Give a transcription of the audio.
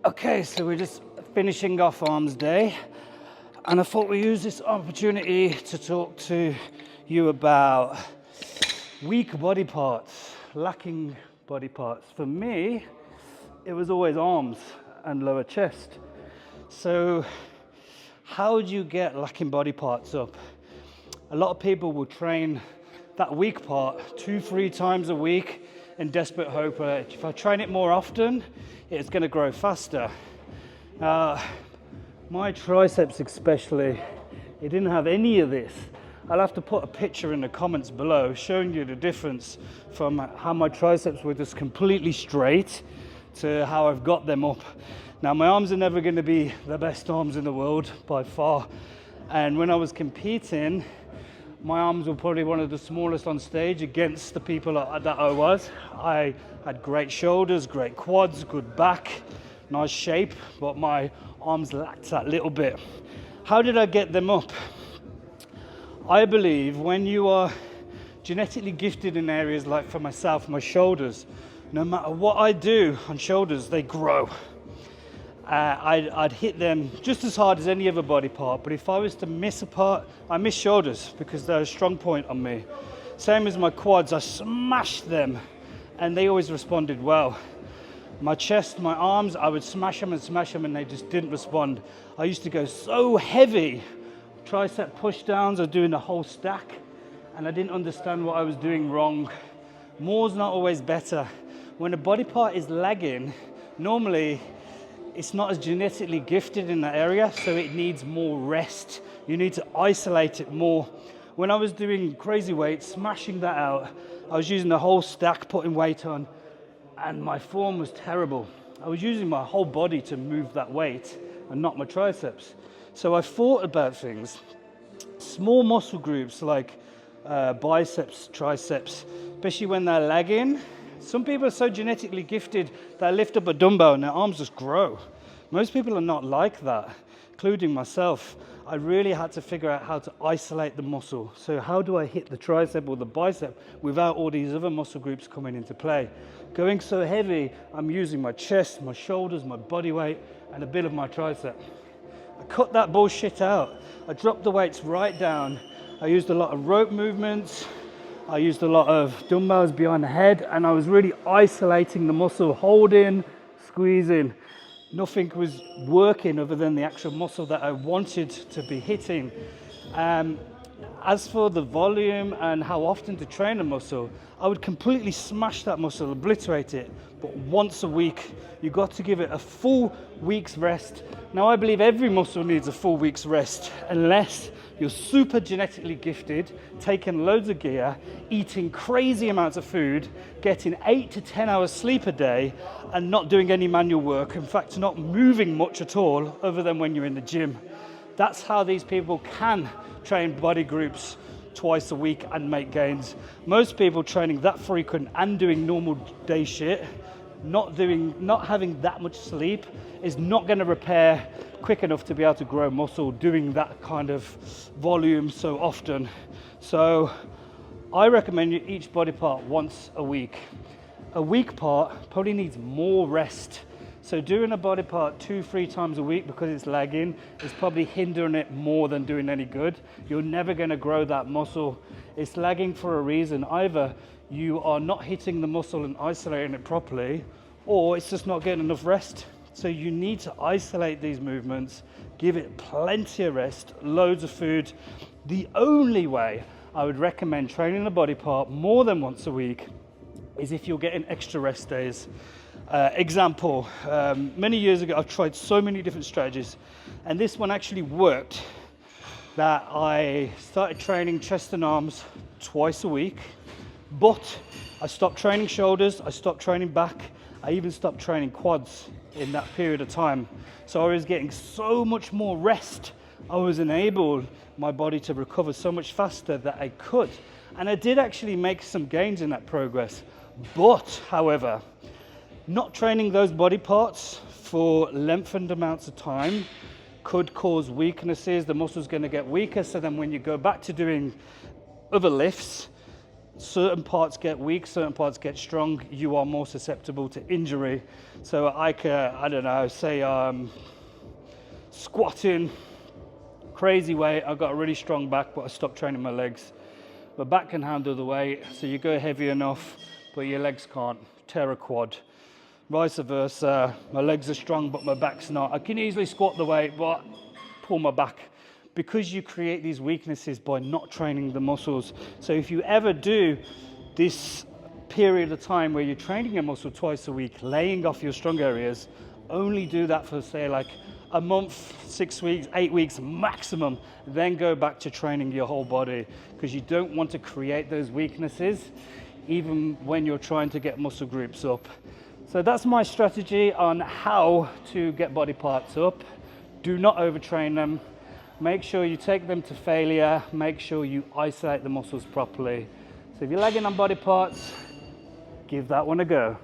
Okay, so we're just finishing off arms day, and I thought we'd use this opportunity to talk to you about weak body parts, lacking body parts. For me, it was always arms and lower chest. So how do you get lacking body parts up? A lot of people will train that weak part 2-3 times a week in desperate hope that if I train it more often, it's going to grow faster. My triceps especially, it didn't have any of this. I'll have to put a picture in the comments below showing you the difference from how my triceps were just completely straight to how I've got them up. Now my arms are never going to be the best arms in the world by far, and when I was competing, my arms were probably one of the smallest on stage against the people that I was. I had great shoulders, great quads, good back, nice shape, but my arms lacked that little bit. How did I get them up? I believe when you are genetically gifted in areas like for myself, my shoulders, no matter what I do on shoulders, they grow. I'd hit them just as hard as any other body part, but if I was to miss a part, I miss shoulders because they're a strong point on me. Same as my quads, I smashed them and they always responded well. My chest, my arms, I would smash them and they just didn't respond. I used to go so heavy, tricep push downs, I was doing the whole stack, and I didn't understand what I was doing wrong. More's not always better. When a body part is lagging, normally it's not as genetically gifted in that area, so it needs more rest. You need to isolate it more. When I was doing crazy weights, smashing that out, I was using the whole stack, putting weight on, and my form was terrible. I was using my whole body to move that weight and not my triceps. So I thought about things. Small muscle groups like biceps, triceps, especially when they're lagging. Some people are so genetically gifted they lift up a dumbbell and their arms just grow. Most people are not like that, including myself. I really had to figure out how to isolate the muscle. So how do I hit the tricep or the bicep without all these other muscle groups coming into play? Going so heavy, I'm using my chest, my shoulders, my body weight, and a bit of my tricep. I cut that bullshit out. I dropped the weights right down. I used a lot of rope movements. I used a lot of dumbbells behind the head, and I was really isolating the muscle, holding, squeezing. Nothing was working other than the actual muscle that I wanted to be hitting. As for the volume and how often to train a muscle, I would completely smash that muscle, obliterate it, but once a week. You got to give it a full week's rest. Now I believe every muscle needs a full week's rest, unless you're super genetically gifted, taking loads of gear, eating crazy amounts of food, getting 8 to 10 hours sleep a day, and not doing any manual work. In fact, not moving much at all other than when you're in the gym. That's how these people can train body groups twice a week and make gains. Most people training that frequent and doing normal day shit, not having that much sleep, is not going to repair quick enough to be able to grow muscle doing that kind of volume so often. So I recommend you each body part once a week. A weak part probably needs more rest. So doing a body part 2-3 times a week because it's lagging is probably hindering it more than doing any good. You're never going to grow that muscle. It's lagging for a reason. Either you are not hitting the muscle and isolating it properly, or it's just not getting enough rest. So you need to isolate these movements, give it plenty of rest, loads of food. The only way I would recommend training the body part more than once a week is if you're getting extra rest days. Example, many years ago, I've tried so many different strategies, and this one actually worked, that I started training chest and arms twice a week, but I stopped training shoulders, I stopped training back, I even stopped training quads in that period of time. So I was getting so much more rest. I was enabled my body to recover so much faster that I could. And I did actually make some gains in that progress. But, however, not training those body parts for lengthened amounts of time could cause weaknesses. The muscle's going to get weaker, so then when you go back to doing other lifts, certain parts get weak, certain parts get strong, you are more susceptible to injury. So I don't know, say squatting, crazy weight, I've got a really strong back, but I stopped training my legs. My back can handle the weight, so you go heavy enough, but your legs can't. Tear a quad. Vice versa, my legs are strong, but my back's not. I can easily squat the weight, but pull my back. Because you create these weaknesses by not training the muscles. So if you ever do this period of time where you're training your muscle twice a week, laying off your strong areas, only do that for say like a month, 6 weeks, 8 weeks maximum, then go back to training your whole body, because you don't want to create those weaknesses even when you're trying to get muscle groups up. So that's my strategy on how to get body parts up. Do not overtrain them. Make sure you take them to failure. Make sure you isolate the muscles properly. So if you're lagging on body parts, give that one a go.